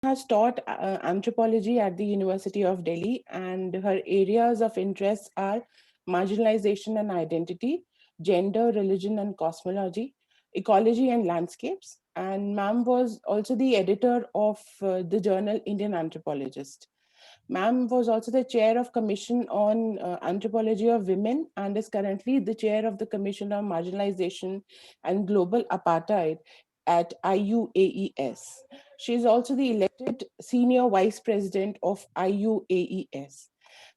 has taught anthropology at the University of Delhi, and her areas of interest are marginalization and identity, gender, religion and cosmology, ecology and landscapes. And ma'am was also the editor of the journal Indian Anthropologist. Ma'am was also the chair of Commission on Anthropology of Women and is currently the chair of the Commission on Marginalization and Global Apartheid at IUAES. She is also the elected senior vice president of IUAES.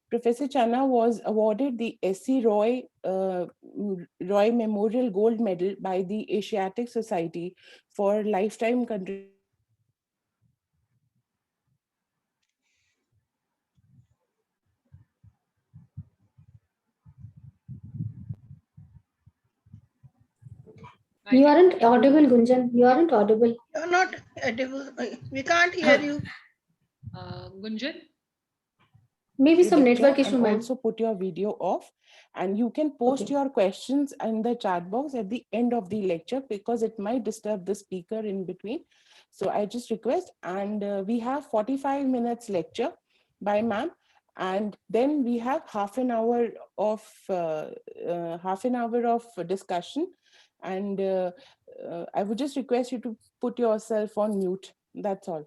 Professor Channa was awarded the S.C. Roy Memorial Gold Medal by the Asiatic Society for lifetime contribution to research on anthropology and I You think aren't audible, Gunjan. You aren't audible. You're not edible. We can't hear you. Gunjan. Maybe some lecture network and issue, ma'am. also put your video off, and you can post Okay. your questions in the chat box at the end of the lecture because it might disturb the speaker in between. So I just request, and we have 45 minutes lecture by ma'am, and then we have half an hour of discussion, and I would just request you to put yourself on mute. That's all.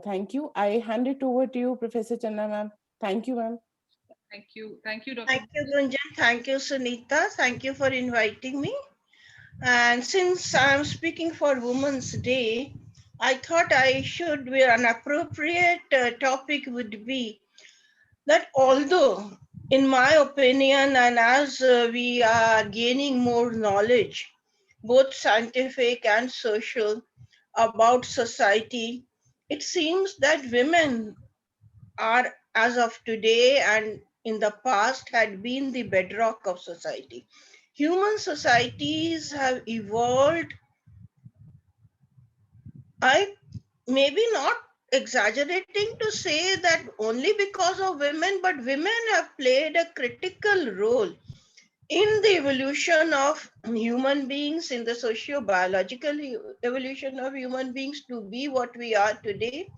Thank you. I hand it over to you, Professor Channa ma'am. Thank you, ma'am. Thank you. Thank you, Dr. Thank you, Gunjan. Thank you, Sunita. Thank you for inviting me. And since I'm speaking for Women's Day, I thought I should be an appropriate topic would be that although, in my opinion, and as we are gaining more knowledge, both scientific and social, about society, it seems that women are, as of today and in the past, had been the bedrock of society. Human societies have evolved, I maybe not exaggerating to say that only because of women, but women have played a critical role in the evolution of human beings, in the socio-biological evolution of human beings to be what we are today,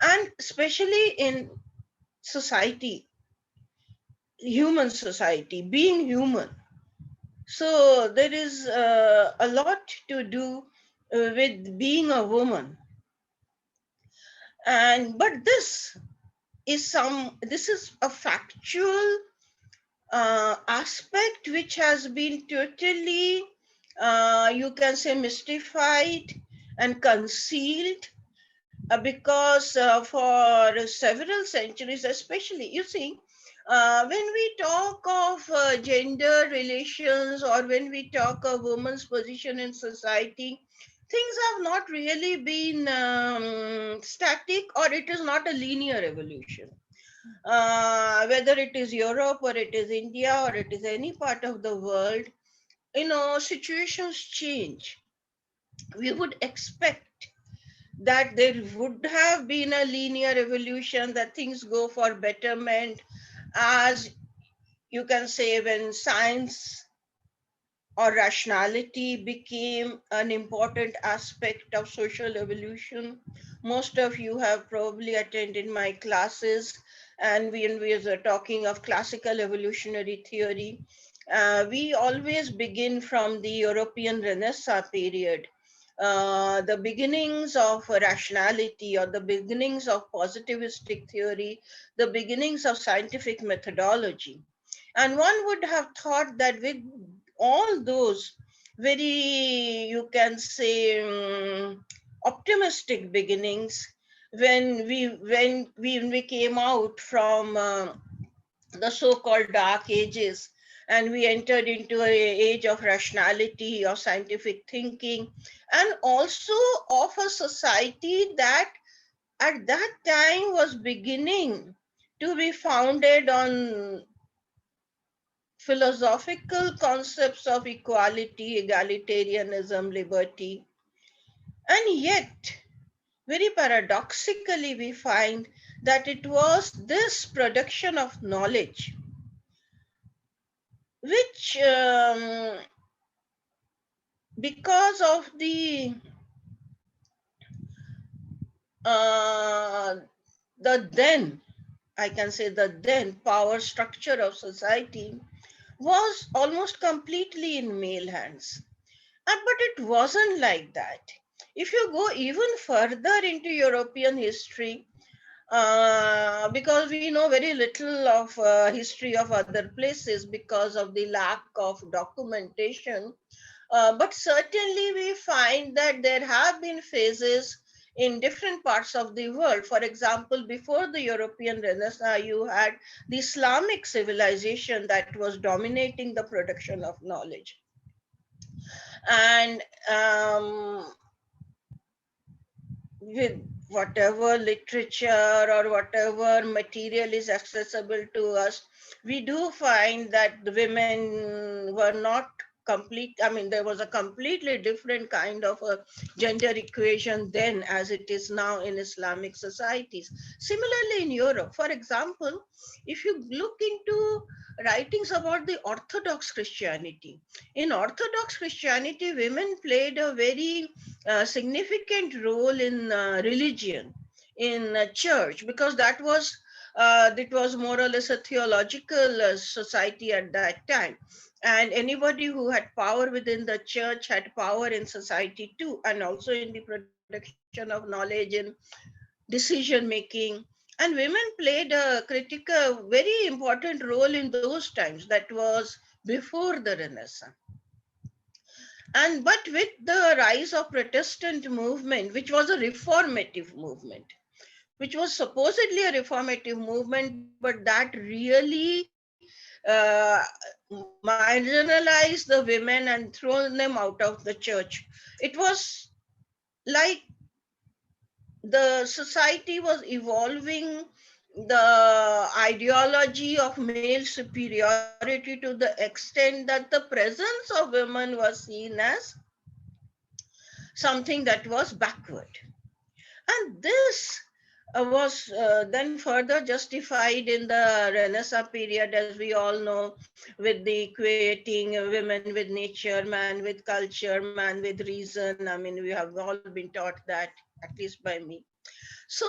and especially in society, human society, being human. So there is a lot to do with being a woman. And but this is a factual aspect which has been totally, you can say, mystified and concealed, because for several centuries, especially, you see, when we talk of gender relations or when we talk of women's position in society, things have not really been static, or it is not a linear evolution. Whether it is Europe or it is India or it is any part of the world, situations change. We would expect that there would have been a linear evolution, that things go for betterment, as you can say, when science or rationality became an important aspect of social evolution. Most of you have probably attended my classes, and when we are talking of classical evolutionary theory, we always begin from the European Renaissance period, the beginnings of rationality or the beginnings of positivistic theory, the beginnings of scientific methodology. And one would have thought that with all those very, you can say, optimistic beginnings, when we came out from the so-called dark ages, and we entered into an age of rationality, of scientific thinking, and also of a society that at that time was beginning to be founded on philosophical concepts of equality, egalitarianism, liberty. And yet, very paradoxically, we find that it was this production of knowledge which, because of the the then, I can say the then power structure of society was almost completely in male hands. But it wasn't like that. If you go even further into European history, because we know very little of history of other places because of the lack of documentation, but certainly we find that there have been phases in different parts of the world. For example, before the European Renaissance, you had the Islamic civilization that was dominating the production of knowledge. And with whatever literature or whatever material is accessible to us, we do find that the women were not complete. I mean, there was a completely different kind of a gender equation then as it is now in Islamic societies. Similarly, in Europe, for example, if you look into writings about the Orthodox Christianity, in Orthodox Christianity, women played a very significant role in religion, in church, because that was more or less a theological society at that time. And anybody who had power within the church had power in society too, and also in the production of knowledge and decision making. And women played a critical, very important role in those times. That was before the Renaissance. And but with the rise of Protestant movement, which was a reformative movement, which was supposedly a reformative movement, but that really uh, marginalized the women and thrown them out of the church. It was like the society was evolving the ideology of male superiority to the extent that the presence of women was seen as something that was backward. And this was then further justified in the Renaissance period, as we all know, with the equating women with nature, man with culture, man with reason. I mean, we have all been taught that, at least by me. So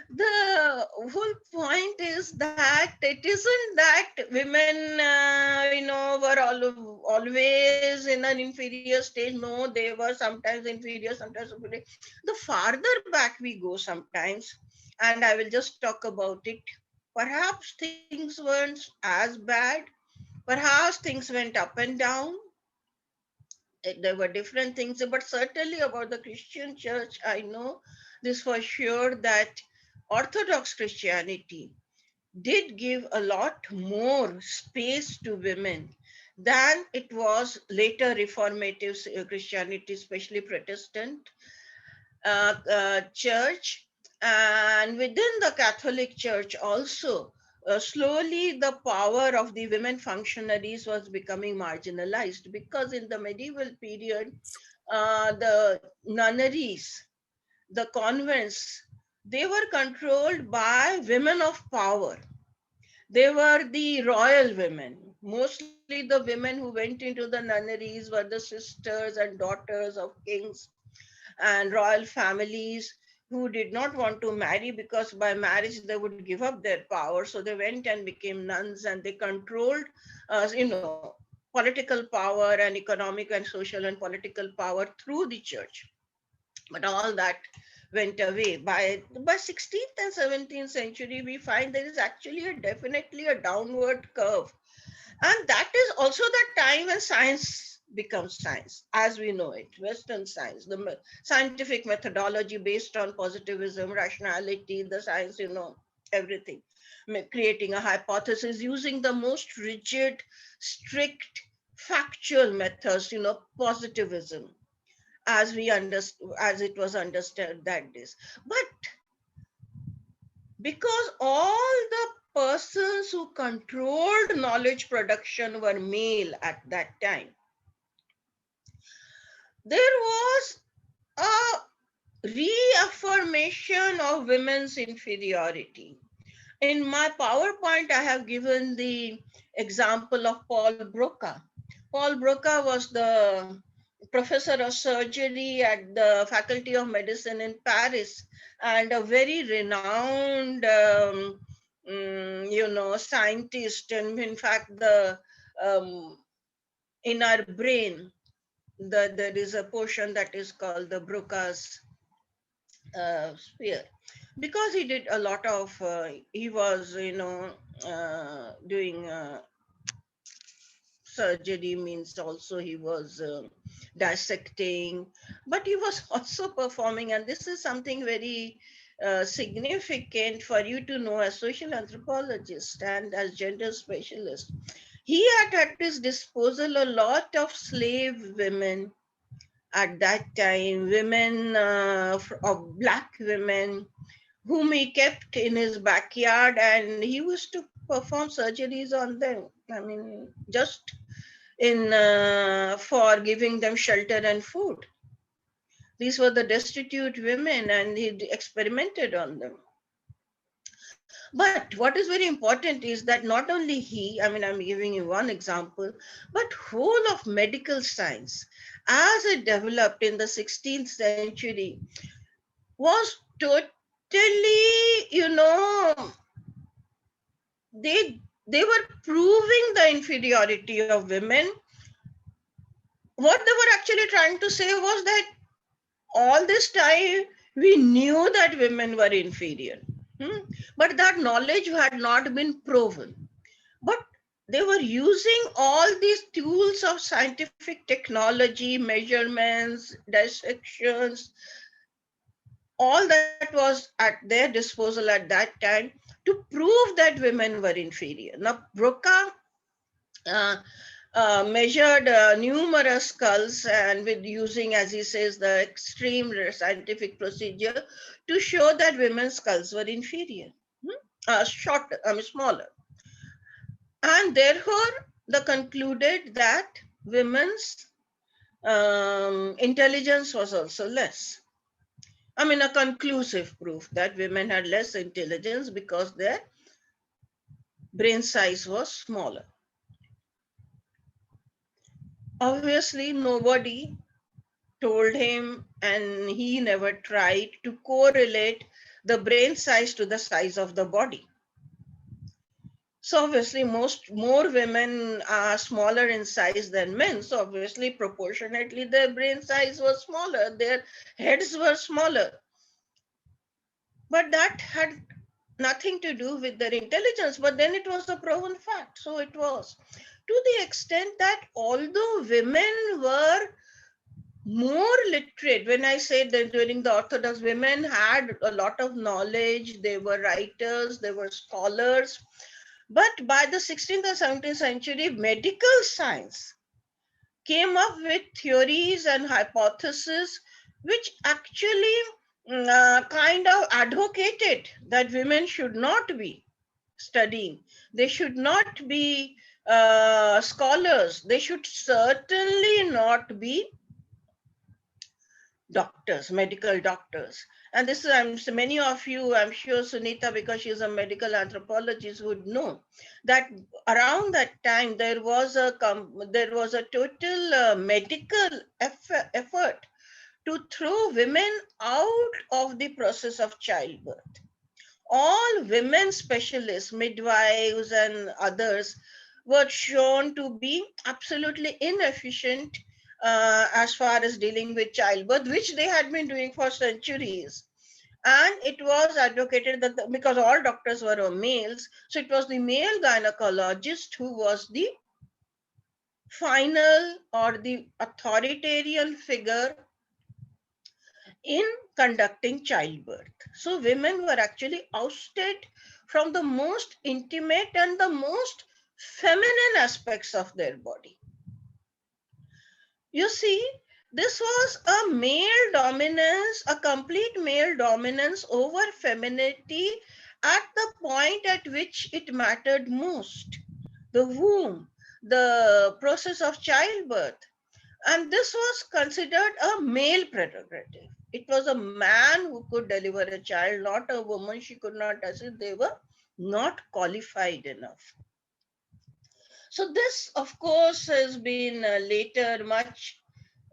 the whole point is that it isn't that women, were always in an inferior stage. No, they were sometimes inferior, sometimes superior. The farther back we go sometimes, and I will just talk about it, perhaps things weren't as bad. Perhaps things went up and down. There were different things, but certainly about the Christian church, I know this for sure that Orthodox Christianity did give a lot more space to women than it was later reformative Christianity, especially Protestant church. And within the Catholic Church also, slowly the power of the women functionaries was becoming marginalized, because in the medieval period, the nunneries, the convents, they were controlled by women of power. They were the royal women. Mostly the women who went into the nunneries were the sisters and daughters of kings and royal families who did not want to marry, because by marriage they would give up their power. So they went and became nuns, and they controlled, political power and economic and social and political power through the church. But all that went away. By 16th and 17th century, we find there is actually definitely a downward curve. And that is also the time when science becomes science as we know it. Western science, the scientific methodology based on positivism, rationality, the science, everything. Creating a hypothesis using the most rigid, strict, factual methods, positivism, as we understand, as it was understood that days. But because all the persons who controlled knowledge production were male at that time, there was a reaffirmation of women's inferiority. In my PowerPoint, I have given the example of Paul Broca. Paul Broca was the professor of surgery at the Faculty of Medicine in Paris, and a very renowned, scientist. And in fact, um, in our brain, there is a portion that is called the Broca's sphere, because he did a lot of. He was, doing. Surgery, means also he was dissecting, but he was also performing. And this is something very significant for you to know as social anthropologist and as gender specialist. He had at his disposal a lot of slave women at that time, women of black women, whom he kept in his backyard, and he used to perform surgeries on them. I mean, just in for giving them shelter and food. These were the destitute women, and he experimented on them. But what is very important is that not only he, I mean, I'm giving you one example, but whole of medical science, as it developed in the 16th century, was totally, they were proving the inferiority of women. What they were actually trying to say was that all this time we knew that women were inferior, but that knowledge had not been proven. But they were using all these tools of scientific technology, measurements, dissections, all that was at their disposal at that time to prove that women were inferior. Now, Broca uh, measured numerous skulls, and with using, as he says, the extreme scientific procedure to show that women's skulls were inferior, shorter, smaller. And therefore, they concluded that women's intelligence was also less. I mean, a conclusive proof that women had less intelligence because their brain size was smaller. Obviously, nobody told him, and he never tried to correlate the brain size to the size of the body. So obviously more women are smaller in size than men. So obviously proportionately their brain size was smaller, their heads were smaller. But that had nothing to do with their intelligence, but then it was a proven fact. So it was, to the extent that although women were more literate, when I say that during the Orthodox, women had a lot of knowledge, they were writers, they were scholars, but by the 16th and 17th century, medical science came up with theories and hypotheses which actually kind of advocated that women should not be studying. They should not be scholars. They should certainly not be doctors, medical doctors. And this is, so many of you, I'm sure Sunita, because she's a medical anthropologist, would know that around that time there was a total medical effort to throw women out of the process of childbirth. All women specialists, midwives and others, were shown to be absolutely inefficient as far as dealing with childbirth, which they had been doing for centuries. And it was advocated that because all doctors were males, so it was the male gynecologist who was the final or the authoritarian figure in conducting childbirth. So women were actually ousted from the most intimate and the most feminine aspects of their body. You see, this was a male dominance, a complete male dominance over femininity at the point at which it mattered most, the womb, the process of childbirth. And this was considered a male prerogative. It was a man who could deliver a child, not a woman. She could not assist. They were not qualified enough. So this, of course, has been later much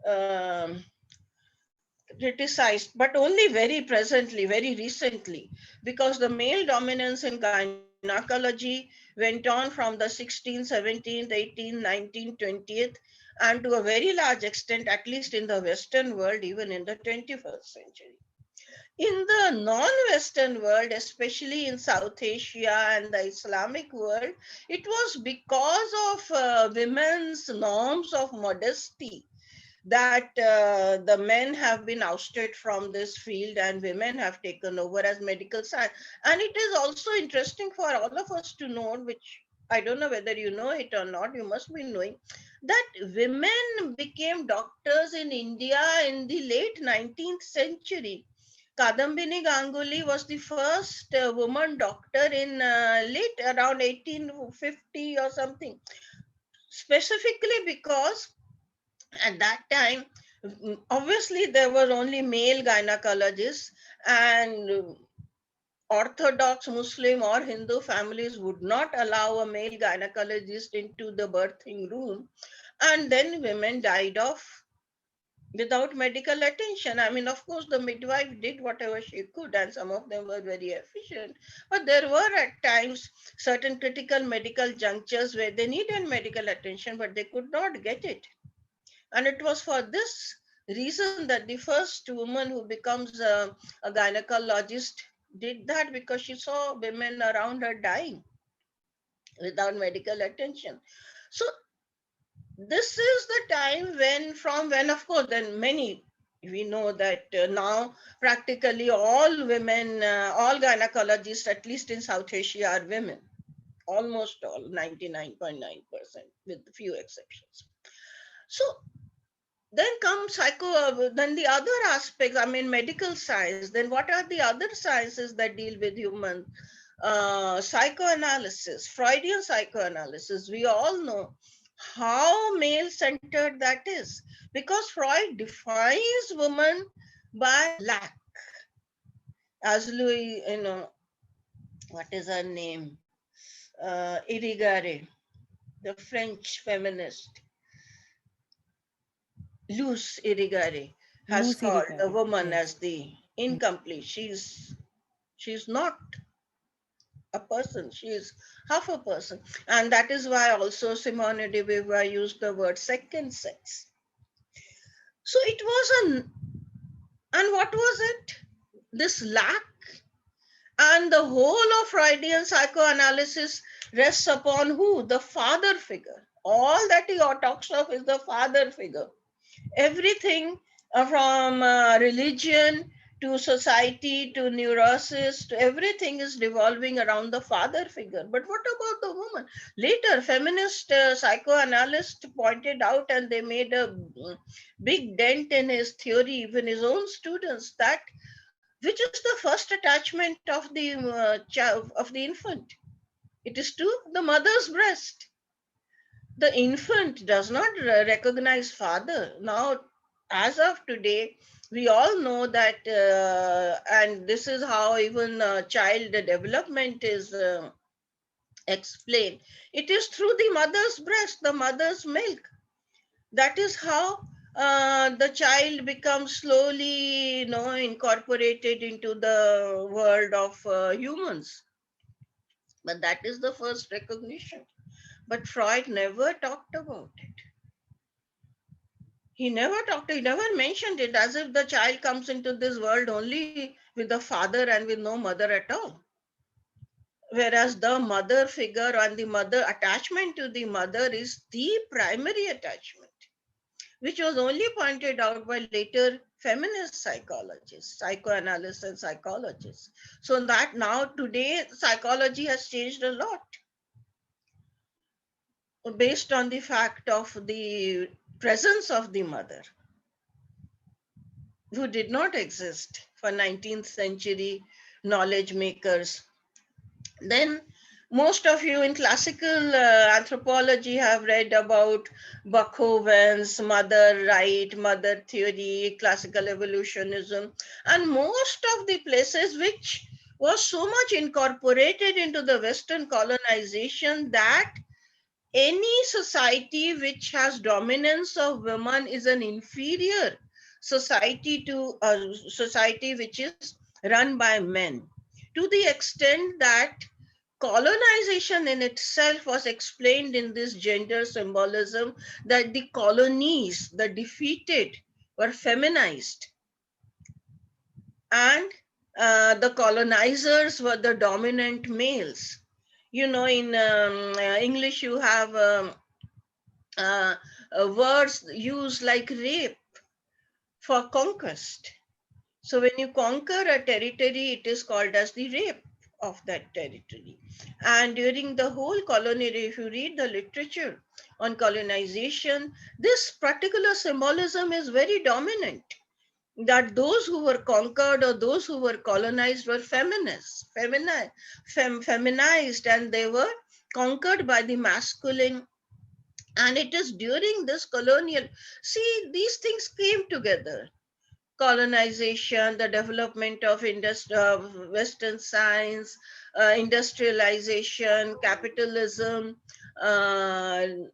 um, criticized, but only very presently, very recently, because the male dominance in gynecology went on from the 16th, 17th, 18th, 19th, 20th, and to a very large extent, at least in the Western world, even in the 21st century. In the non-Western world, especially in South Asia and the Islamic world, it was because of women's norms of modesty that the men have been ousted from this field and women have taken over as medical science. And it is also interesting for all of us to know, which I don't know whether you know it or not, you must be knowing, that women became doctors in India in the late 19th century. Kadambini Ganguly was the first woman doctor in late around 1850 or something, specifically because at that time, obviously there were only male gynecologists, and Orthodox Muslim or Hindu families would not allow a male gynecologist into the birthing room. And then women died off without medical attention. I mean, of course, the midwife did whatever she could, and some of them were very efficient. But there were at times certain critical medical junctures where they needed medical attention, but they could not get it. And it was for this reason that the first woman who becomes a gynecologist did that, because she saw women around her dying without medical attention. So this is the time when, from when, of course, then many, we know that now practically all women, all gynecologists, at least in South Asia, are women. Almost all, 99.9%, with few exceptions. So then comes then the other aspects, I mean, medical science. Then what are the other sciences that deal with human? Psychoanalysis, Freudian psychoanalysis. We all know how male-centered that is, because Freud defines woman by lack. As Louis, what is her name? Irigaray, the French feminist, Luce Irigaray, has Lucy called the Irigaray, woman yes. as the incomplete. She's not a person, she is half a person. And that is why also Simone de Beauvoir used the word second sex. So it was and what was it? This lack. And the whole of Freudian psychoanalysis rests upon who? The father figure. All that he talks of is the father figure. Everything from religion to society to neurosis to everything is revolving around the father figure. But what about the woman? Later, feminist psychoanalysts pointed out, and they made a big dent in his theory, even his own students, that which is the first attachment of the child, of the infant? It is to the mother's breast. The infant does not recognize father. Now, as of today, we all know that, and this is how even child development is explained. It is through the mother's breast, the mother's milk. That is how the child becomes slowly, incorporated into the world of humans. But that is the first recognition. But Freud never talked about it. He never mentioned it, as if the child comes into this world only with a father and with no mother at all. Whereas the mother figure and the mother attachment to the mother is the primary attachment, which was only pointed out by later feminist psychologists, psychoanalysts and psychologists. So that now today psychology has changed a lot based on the fact of the presence of the mother, who did not exist for 19th century knowledge makers. Then most of you in classical anthropology have read about Bachoven's mother right, mother theory, classical evolutionism, and most of the places which was so much incorporated into the Western colonization that any society which has dominance of women is an inferior society to a society which is run by men, to the extent that colonization in itself was explained in this gender symbolism, that the colonies, the defeated, were feminized, and the colonizers were the dominant males. You know, in English, you have uh, words used like rape for conquest. So when you conquer a territory, it is called as the rape of that territory. And during the whole colonial, if you read the literature on colonization, this particular symbolism is very dominant, that those who were conquered or those who were colonized were feminized, and they were conquered by the masculine. And it is during this colonial, see, these things came together. Colonization, the development of Western science, industrialization, capitalism, and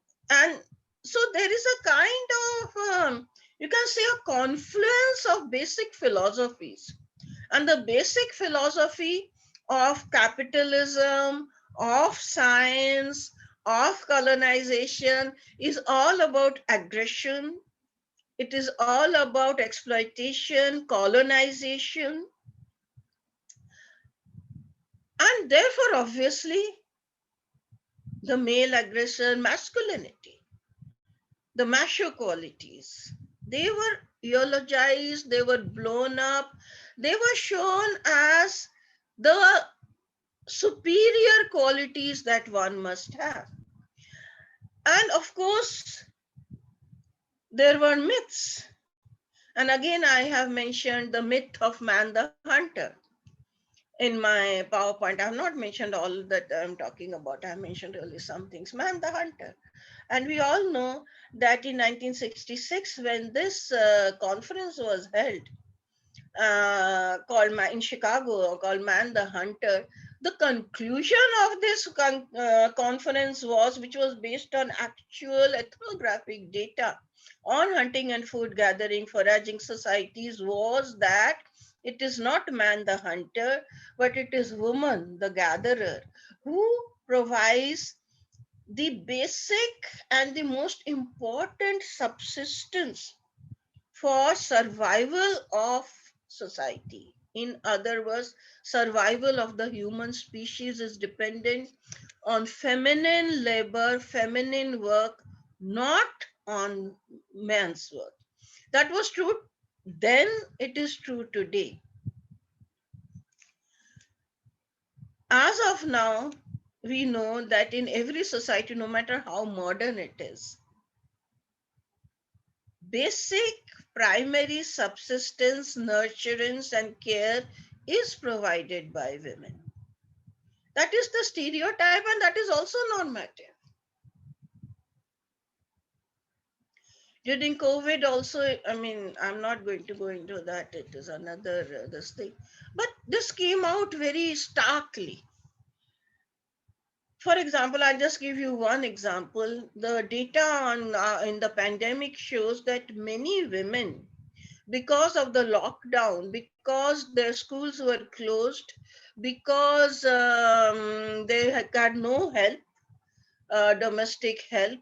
so there is a kind of, you can say, a confluence of basic philosophies. And the basic philosophy of capitalism, of science, of colonization is all about aggression. It is all about exploitation, colonization, and therefore, obviously, the male aggression, masculinity, the macho qualities, they were eulogized, they were blown up, they were shown as the superior qualities that one must have. And of course, there were myths. And again, I have mentioned the myth of man the hunter in my PowerPoint. I have not mentioned all that I'm talking about. I have mentioned only some things. Man the hunter. And we all know that in 1966, when this conference was held, in Chicago, called Man the Hunter, the conclusion of this conference was, which was based on actual ethnographic data on hunting and food gathering, foraging societies, was that it is not man the hunter, but it is woman, the gatherer, who provides the basic and the most important subsistence for survival of society. In other words, survival of the human species is dependent on feminine labor, feminine work, not on man's work. That was true then, it is true today. As of now, we know that in every society, no matter how modern it is, basic primary subsistence, nurturance, and care is provided by women. That is the stereotype, and that is also normative. During COVID also, I mean, I'm not going to go into that, it is another this thing, but this came out very starkly. For example, I'll just give you one example. The data on in the pandemic shows that many women, because of the lockdown, because their schools were closed, because they had no help, domestic help,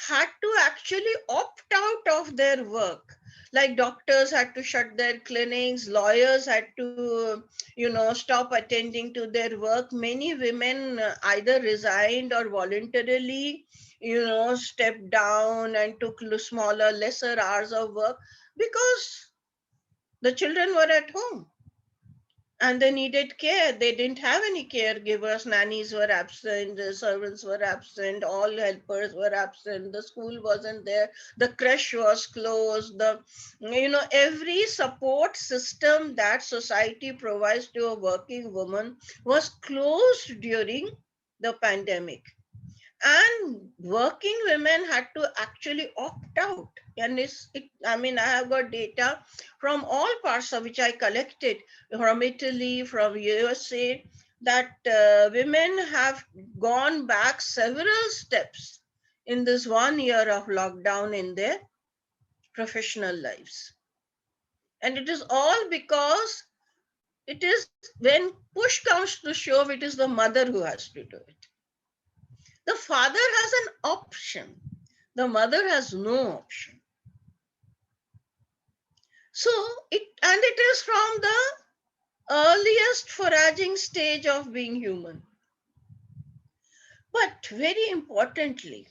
had to actually opt out of their work. Like doctors had to shut their clinics, lawyers had to, stop attending to their work. Many women either resigned or voluntarily, stepped down and took smaller, lesser hours of work because the children were at home and they needed care. They didn't have any caregivers. Nannies were absent, the servants were absent, all helpers were absent, the school wasn't there, the creche was closed. Every support system that society provides to a working woman was closed during the pandemic. And working women had to actually opt out. And I have got data from all parts of which I collected, from Italy, from USA, that women have gone back several steps in this 1 year of lockdown in their professional lives. And it is all because it is when push comes to shove, it is the mother who has to do it. The father has an option, the mother has no option. So it is from the earliest foraging stage of being human. But very importantly,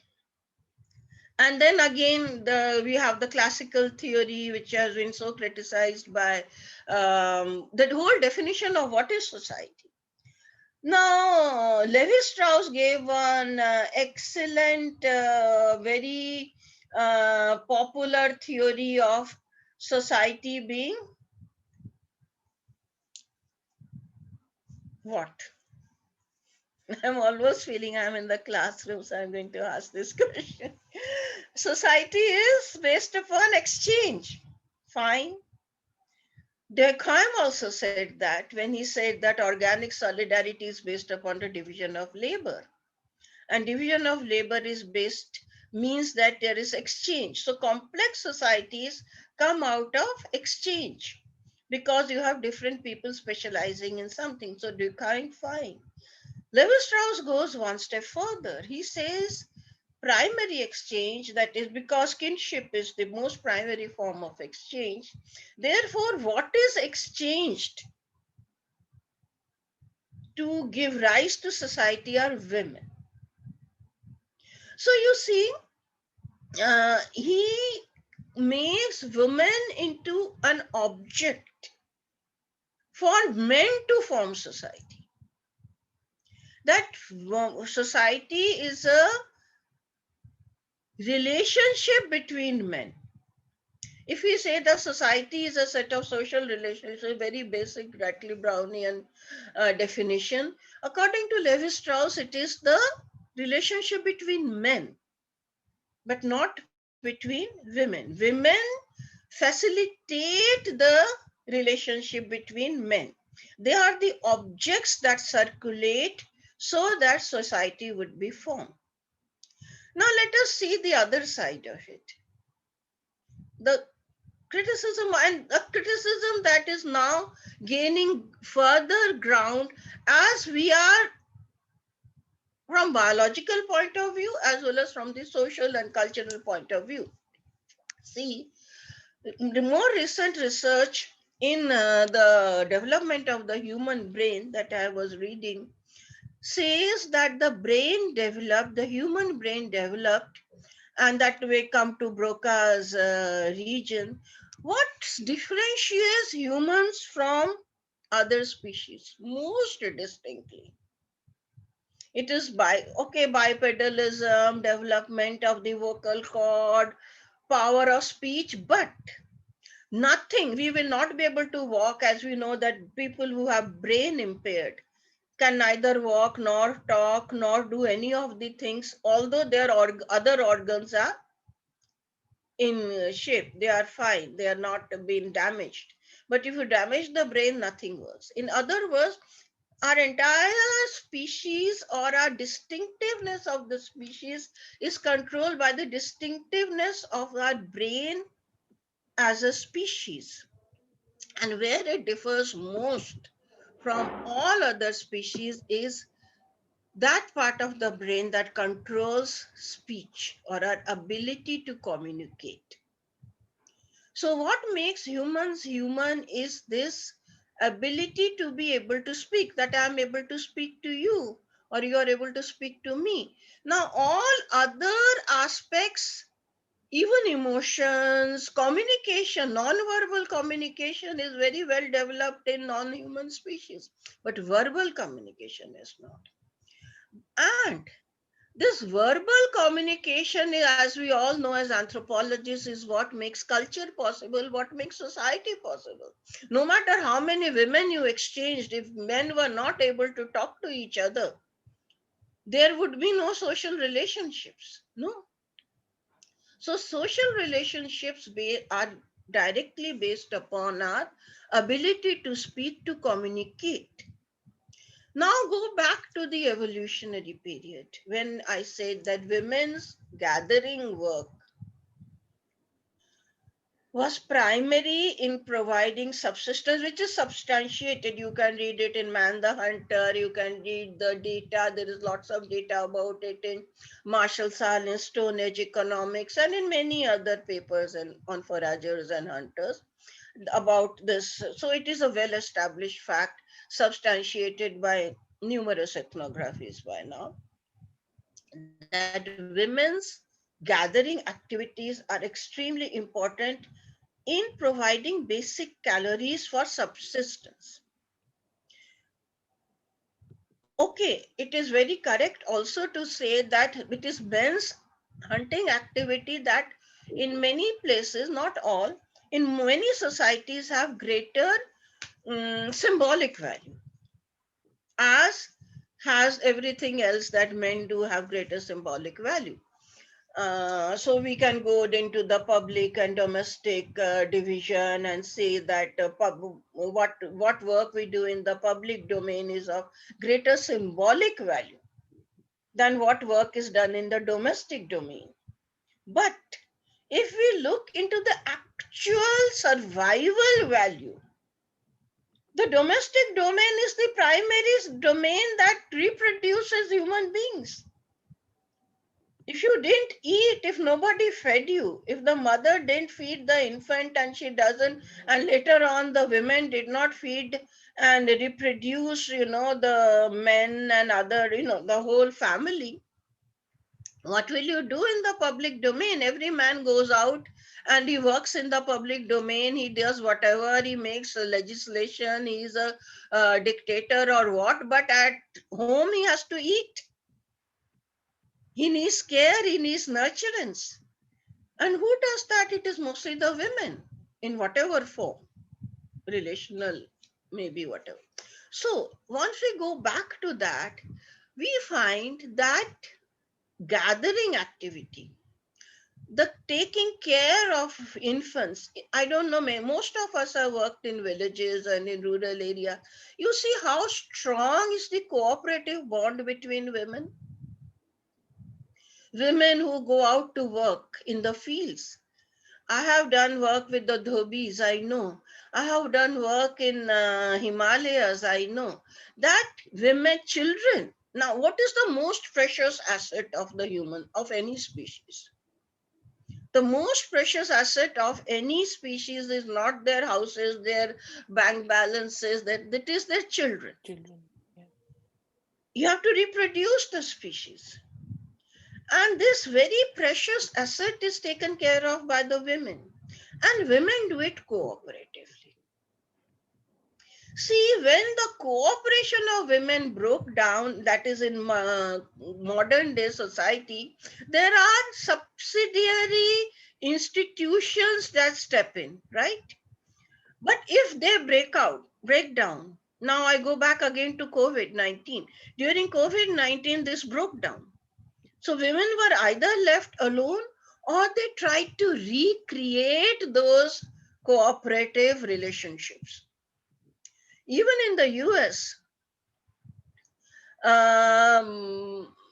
and then again, we have the classical theory, which has been so criticized by the whole definition of what is society. Now, Levi Strauss gave one excellent, very popular theory of society being what? I'm almost feeling I'm in the classroom, so I'm going to ask this question. Society is based upon exchange. Fine. Durkheim also said that when he said that organic solidarity is based upon the division of labor. And division of labor is based, means that there is exchange. So complex societies come out of exchange because you have different people specializing in something. So Durkheim, fine. Levi Strauss goes one step further. He says primary exchange, that is because kinship is the most primary form of exchange. Therefore, what is exchanged to give rise to society are women. So you see, he makes women into an object for men to form society. That society is a relationship between men. If we say that society is a set of social relationships, a very basic Radcliffe Brownian definition, according to Levi Strauss, it is the relationship between men, but not between women. Women facilitate the relationship between men. They are the objects that circulate so that society would be formed. Now let us see the other side of it. The criticism, and a criticism that is now gaining further ground as we are, from biological point of view as well as from the social and cultural point of view. See, the more recent research in the development of the human brain that I was reading says that the human brain developed, and that way come to Broca's region. What differentiates humans from other species most distinctly? It is bipedalism, development of the vocal cord, power of speech, but nothing. We will not be able to walk, as we know that people who have brain impaired can neither walk nor talk nor do any of the things, although their other organs are in shape. They are fine. They are not being damaged. But if you damage the brain, nothing works. In other words, our entire species or our distinctiveness of the species is controlled by the distinctiveness of our brain as a species. And where it differs most from all other species is that part of the brain that controls speech or our ability to communicate. So what makes humans human is this ability to be able to speak, that I'm able to speak to you or you are able to speak to me. Now, all other aspects, even emotions, communication, non-verbal communication is very well developed in non-human species, but verbal communication is not. And this verbal communication, as we all know as anthropologists, is what makes culture possible, what makes society possible. No matter how many women you exchanged, if men were not able to talk to each other, there would be no social relationships. No. So social relationships are directly based upon our ability to speak, to communicate. Now go back to the evolutionary period when I said that women's gathering work was primary in providing subsistence, which is substantiated. You can read it in Man the Hunter, you can read the data. There is lots of data about it in Marshall Sahlins, Stone Age Economics, and in many other papers on foragers and hunters about this. So it is a well-established fact, substantiated by numerous ethnographies by now, that women's gathering activities are extremely important in providing basic calories for subsistence. Okay, it is very correct also to say that it is men's hunting activity that in many places, not all, in many societies have greater symbolic value, as has everything else that men do have greater symbolic value. So we can go into the public and domestic division and say that what work we do in the public domain is of greater symbolic value than what work is done in the domestic domain. But if we look into the actual survival value, the domestic domain is the primary domain that reproduces human beings. If you didn't eat, if nobody fed you, if the mother didn't feed the infant and she doesn't, and later on the women did not feed and reproduce, the men and other, the whole family, what will you do in the public domain? Every man goes out and he works in the public domain. He does whatever, he makes a legislation, he's a dictator or what, but at home he has to eat. He needs care, he needs nurturance. And who does that? It is mostly the women in whatever form, relational, maybe whatever. So once we go back to that, we find that gathering activity, the taking care of infants. I don't know, most of us have worked in villages and in rural area. You see how strong is the cooperative bond between women? Women who go out to work in the fields. I have done work with the Dhobis, I know. I have done work in Himalayas, I know. That women, children. Now, what is the most precious asset of the human, of any species? The most precious asset of any species is not their houses, their bank balances, that is their children. Children. Yeah. You have to reproduce the species. And this very precious asset is taken care of by the women. And women do it cooperatively. See, when the cooperation of women broke down, that is in modern day society, there are subsidiary institutions that step in, right? But if they break down, now I go back again to COVID-19. During COVID-19, this broke down. So women were either left alone or they tried to recreate those cooperative relationships. Even in the US,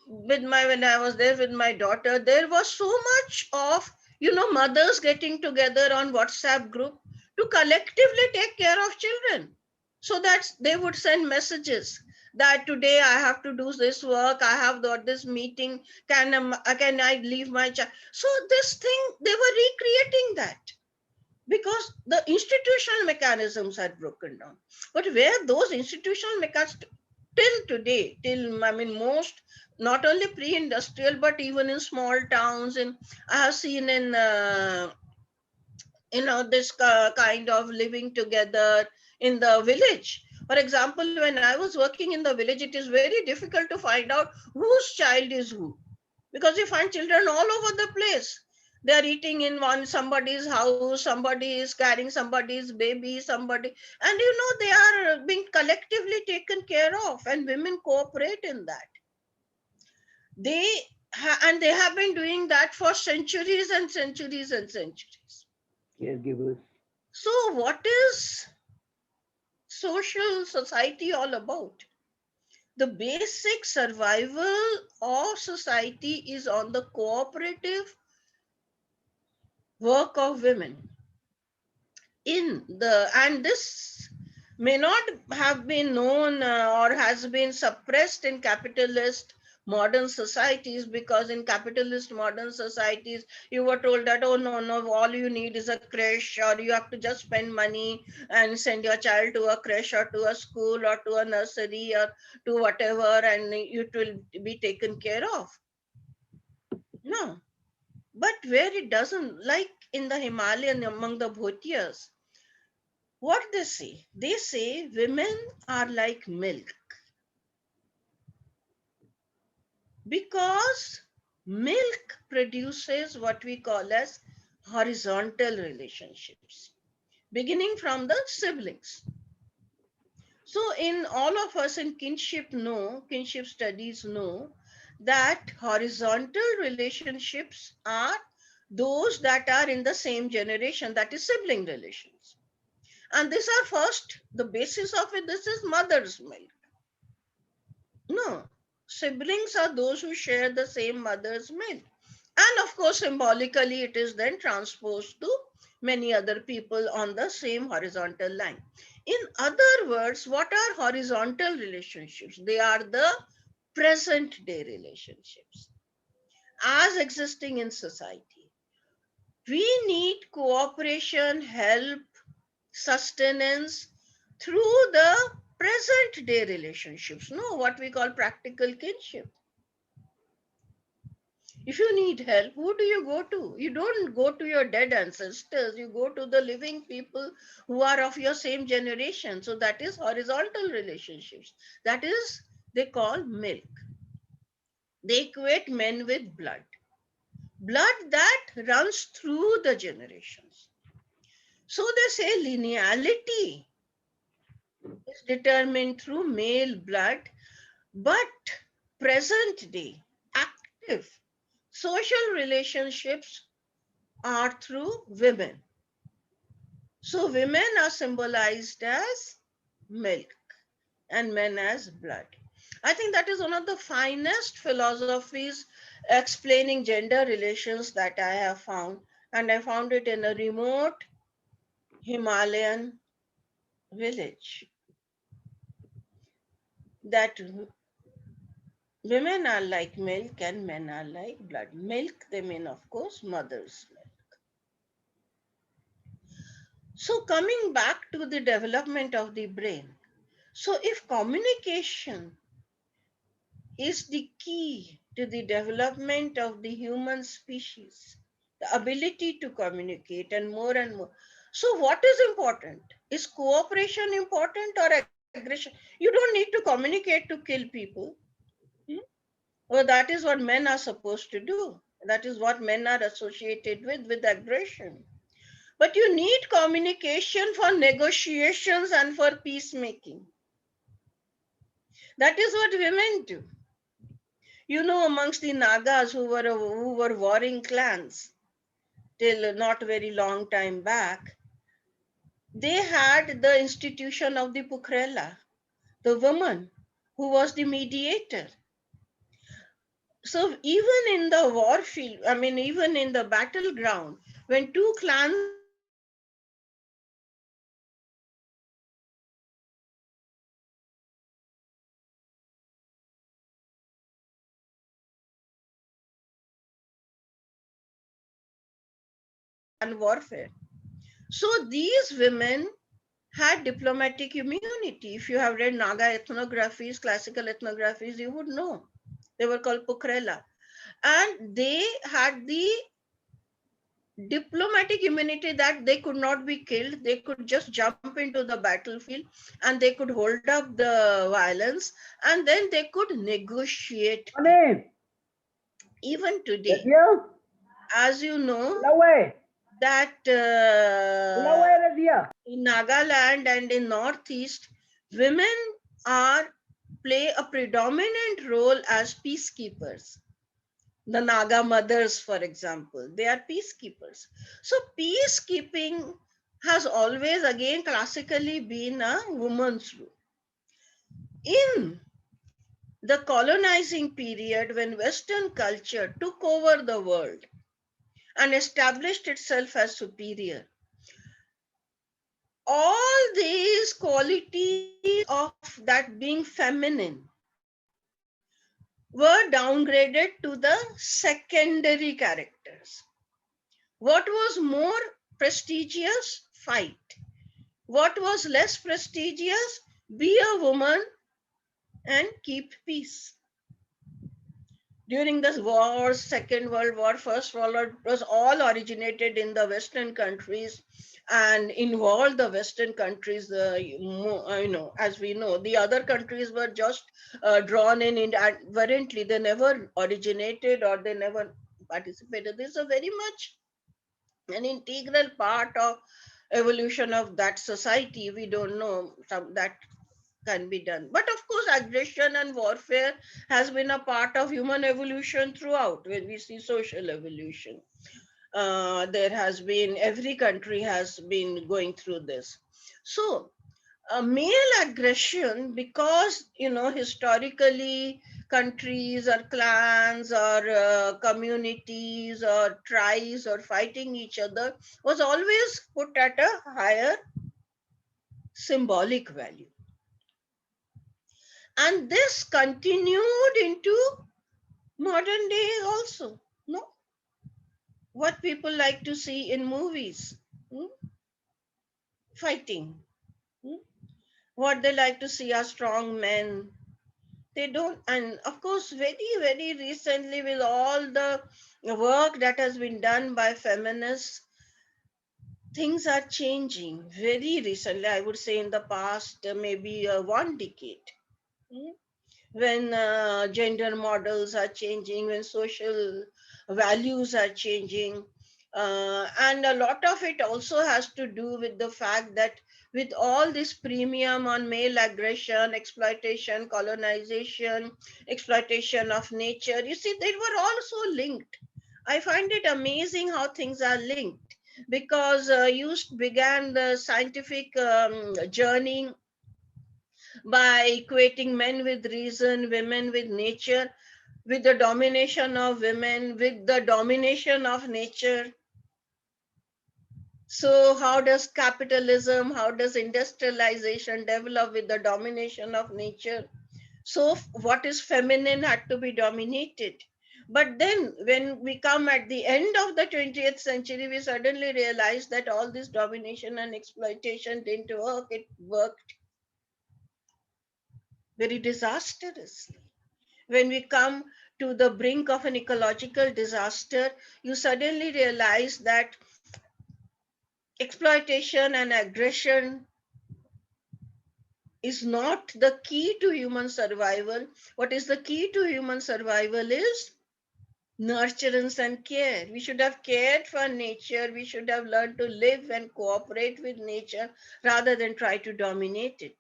when I was there with my daughter, there was so much of mothers getting together on WhatsApp group to collectively take care of children, so that they would send messages that today I have to do this work, I have got this meeting, can I leave my child? So this thing, they were recreating that because the institutional mechanisms had broken down. But where those institutional mechanisms till today, most, not only pre-industrial, but even in small towns, and I have seen in this kind of living together in the village. For example, when I was working in the village, it is very difficult to find out whose child is who, because you find children all over the place. They are eating in somebody's house, somebody is carrying somebody's baby, somebody, and they are being collectively taken care of, and women cooperate in that. And they have been doing that for centuries and centuries and centuries. Caregivers. So what is social society all about? the basic survival of society is on the cooperative work of women. And this may not have been known or has been suppressed in capitalist modern societies, because in capitalist modern societies you were told that, oh no, all you need is a creche, or you have to just spend money and send your child to a creche or to a school or to a nursery or to whatever, and it will be taken care of. No, but where it doesn't, like in the Himalayan among the Bhotiyas, what they say women are like milk, because milk produces what we call as horizontal relationships, beginning from the siblings. So in all of us in kinship studies know that horizontal relationships are those that are in the same generation, that is sibling relations. And these are first, the basis of it, this is mother's milk. No, siblings are those who share the same mother's milk. And of course, symbolically, it is then transposed to many other people on the same horizontal line. In other words, what are horizontal relationships? They are the present day relationships as existing in society. We need cooperation, help, sustenance through the present day relationships, no, what we call practical kinship. If you need help, who do you go to? You don't go to your dead ancestors, you go to the living people who are of your same generation. So that is horizontal relationships. That is, they call milk. They equate men with blood, blood that runs through the generations. So they say lineality is determined through male blood, but present day active social relationships are through women. So women are symbolized as milk and men as blood. I think that is one of the finest philosophies explaining gender relations that I have found. And I found it in a remote Himalayan village, that women are like milk and men are like blood. Milk, they mean, of course, mother's milk. So coming back to the development of the brain. So if communication is the key to the development of the human species, the ability to communicate and more and more. So what is important? Is cooperation important or aggression? You don't need to communicate to kill people. Well, that is what men are supposed to do. That is what men are associated with aggression. But you need communication for negotiations and for peacemaking. That is what women do. You know, amongst the Nagas who were warring clans till not very long time back, they had the institution of the Pukrela, the woman who was the mediator. So even in the war field, I mean, even in the battleground, when two clans are fighting, and warfare. So these women had diplomatic immunity. If you have read Naga ethnographies, classical ethnographies, you would know. They were called Pukrela. And they had the diplomatic immunity that they could not be killed. They could just jump into the battlefield and they could hold up the violence, and then they could negotiate. Even today, as you know, that in Nagaland and in Northeast, women play a predominant role as peacekeepers. The Naga mothers, for example, they are peacekeepers. So peacekeeping has always, again, classically been a woman's role. In the colonizing period when Western culture took over the world and established itself as superior. All these qualities of that being feminine were downgraded to the secondary characters. What was more prestigious? Fight. What was less prestigious? Be a woman and keep peace. During the wars, Second World War, First World War, it was all originated in the Western countries and involved the Western countries. As we know, the other countries were just drawn in inadvertently. They never originated or they never participated. This is a very much an integral part of evolution of that society. We don't know that can be done. But of course, aggression and warfare has been a part of human evolution throughout. When we see social evolution, there has been, every country has been going through this. So male aggression, because historically countries or clans or communities or tribes or fighting each other, was always put at a higher symbolic value. And this continued into modern day also. No, what people like to see in movies, fighting. What they like to see are strong men. They don't, and of course, very, very recently, with all the work that has been done by feminists, things are changing. Very recently, I would say in the past, maybe 1 decade. When gender models are changing, when social values are changing. And a lot of it also has to do with the fact that with all this premium on male aggression, exploitation, colonization, exploitation of nature, you see, they were also linked. I find it amazing how things are linked, because you began the scientific journey by equating men with reason, women with nature, with the domination of women, with the domination of nature. So how does capitalism, how does industrialization develop with the domination of nature? So what is feminine had to be dominated. But then when we come at the end of the 20th century, we suddenly realize that all this domination and exploitation didn't work. It worked very disastrously. When we come to the brink of an ecological disaster, you suddenly realize that exploitation and aggression is not the key to human survival. What is the key to human survival is nurturance and care. We should have cared for nature. We should have learned to live and cooperate with nature rather than try to dominate it.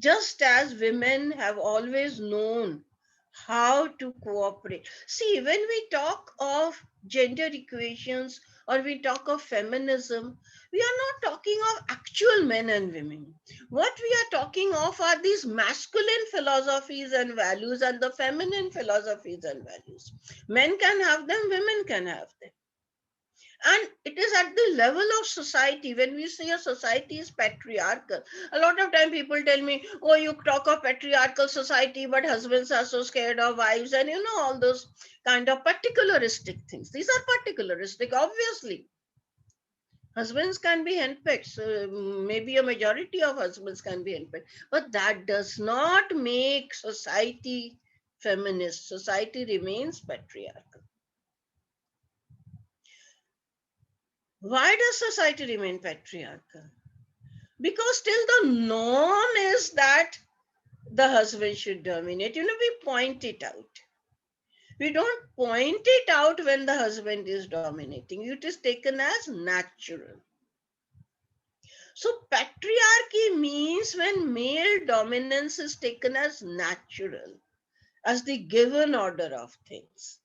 Just as women have always known how to cooperate. See, when we talk of gender equations or we talk of feminism, we are not talking of actual men and women. What we are talking of are these masculine philosophies and values and the feminine philosophies and values. Men can have them, women can have them. And it is at the level of society. When we say a society is patriarchal, a lot of time people tell me, oh, you talk of patriarchal society, but husbands are so scared of wives, and all those kind of particularistic things. These are particularistic, obviously. Husbands can be handpicked, so maybe a majority of husbands can be handpicked, but that does not make society feminist. Society remains patriarchal. Why does society remain patriarchal? Because still the norm is that the husband should dominate. We point it out. We don't point it out when the husband is dominating. It is taken as natural. So patriarchy means when male dominance is taken as natural, as the given order of things.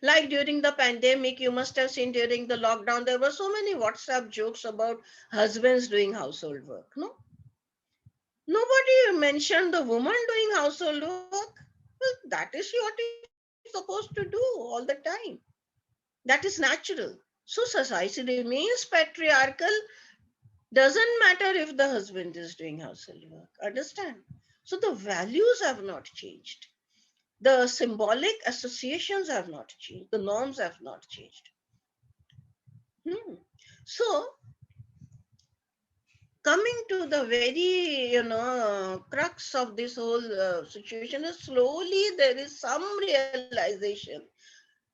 Like during the pandemic, you must have seen during the lockdown, there were so many WhatsApp jokes about husbands doing household work, no? Nobody mentioned the woman doing household work. Well, that is what he's supposed to do all the time. That is natural. So society remains patriarchal. Doesn't matter if the husband is doing household work. Understand? So the values have not changed. The symbolic associations have not changed. The norms have not changed. Hmm. So coming to the very crux of this whole situation is slowly there is some realization,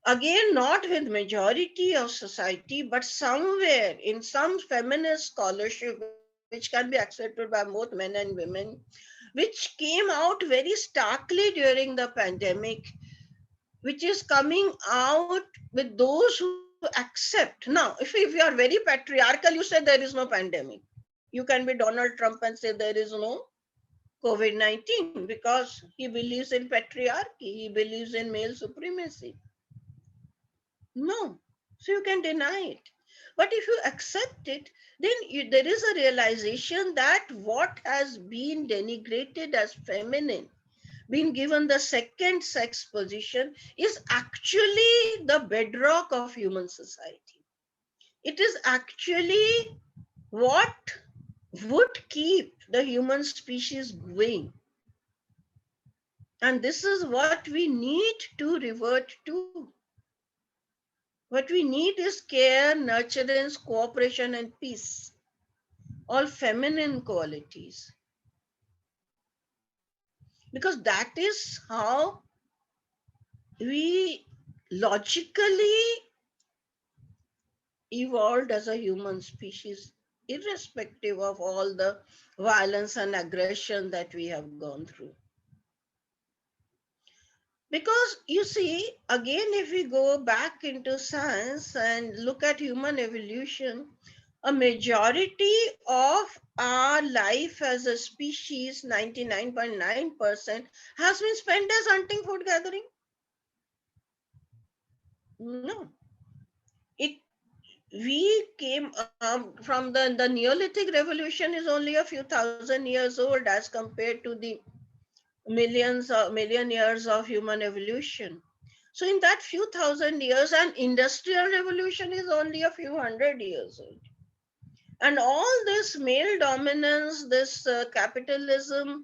again not with majority of society, but somewhere in some feminist scholarship which can be accepted by both men and women, which came out very starkly during the pandemic, which is coming out with those who accept. Now if you are very patriarchal, you say there is no pandemic. You can be Donald Trump and say there is no COVID-19 because he believes in patriarchy, he believes in male supremacy. No. So you can deny it. But if you accept it, then there is a realization that what has been denigrated as feminine, being given the second sex position, is actually the bedrock of human society. It is actually what would keep the human species going. And this is what we need to revert to. What we need is care, nurturance, cooperation, and peace, all feminine qualities. Because that is how we logically evolved as a human species, irrespective of all the violence and aggression that we have gone through. Because you see, again, if we go back into science and look at human evolution, a majority of our life as a species, 99.9%, has been spent as hunting, food gathering. No. It we came from the Neolithic revolution is only a few thousand years old as compared to the million years of human evolution. So in that few thousand years, an industrial revolution is only a few hundred years old. And all this male dominance, this capitalism,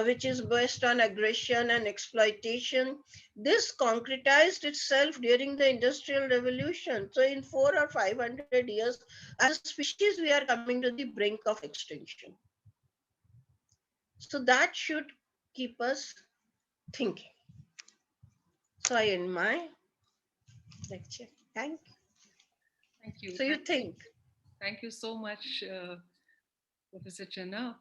which is based on aggression and exploitation, this concretized itself during the industrial revolution. So in 400 or 500 years, as a species, we are coming to the brink of extinction. So that should keep us thinking. So I end my lecture. Thank you. Thank you. So you think. Thank you so much, Professor Channa.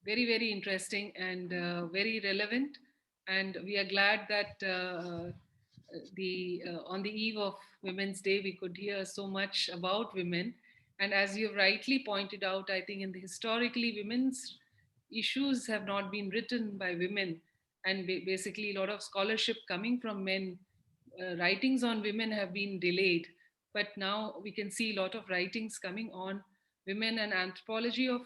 Very, very interesting and very relevant. And we are glad that on the eve of Women's Day, we could hear so much about women. And as you rightly pointed out, I think in the historically, women's issues have not been written by women, and basically a lot of scholarship coming from men. Writings on women have been delayed, but now we can see a lot of writings coming on women and anthropology of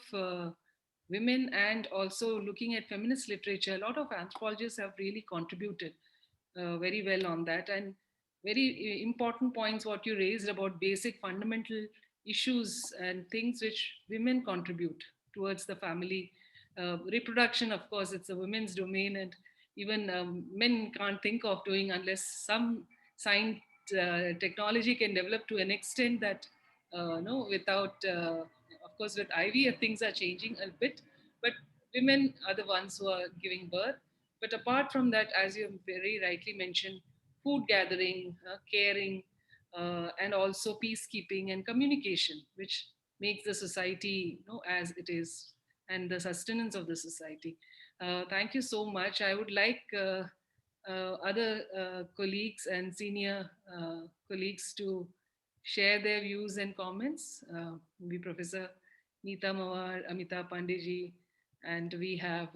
women, and also looking at feminist literature. A lot of anthropologists have really contributed very well on that, and very important points what you raised about basic fundamental issues and things which women contribute towards the family. Reproduction, of course, it's a women's domain, and even men can't think of doing unless some science technology can develop to an extent that no, without of course with IVF things are changing a bit, but women are the ones who are giving birth. But apart from that, as you very rightly mentioned, food gathering, caring, and also peacekeeping and communication, which makes the society as it is, and the sustenance of the society. Thank you so much. I would like other colleagues and senior colleagues to share their views and comments. Maybe Professor Neeta Mawar, Amita Pandeyji, and we have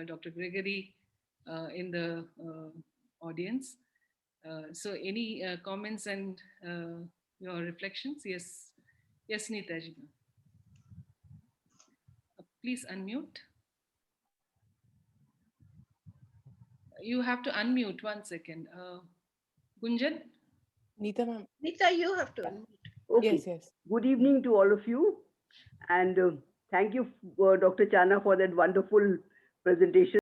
Dr. Gregory in the audience. So any comments and your reflections? Yes, Neeta ji. Please unmute. You have to unmute 1 second. Gunjan? Neeta ma'am. Nita, you have to unmute. Okay. Yes, yes. Good evening to all of you. And thank you, Dr. Chana, for that wonderful presentation.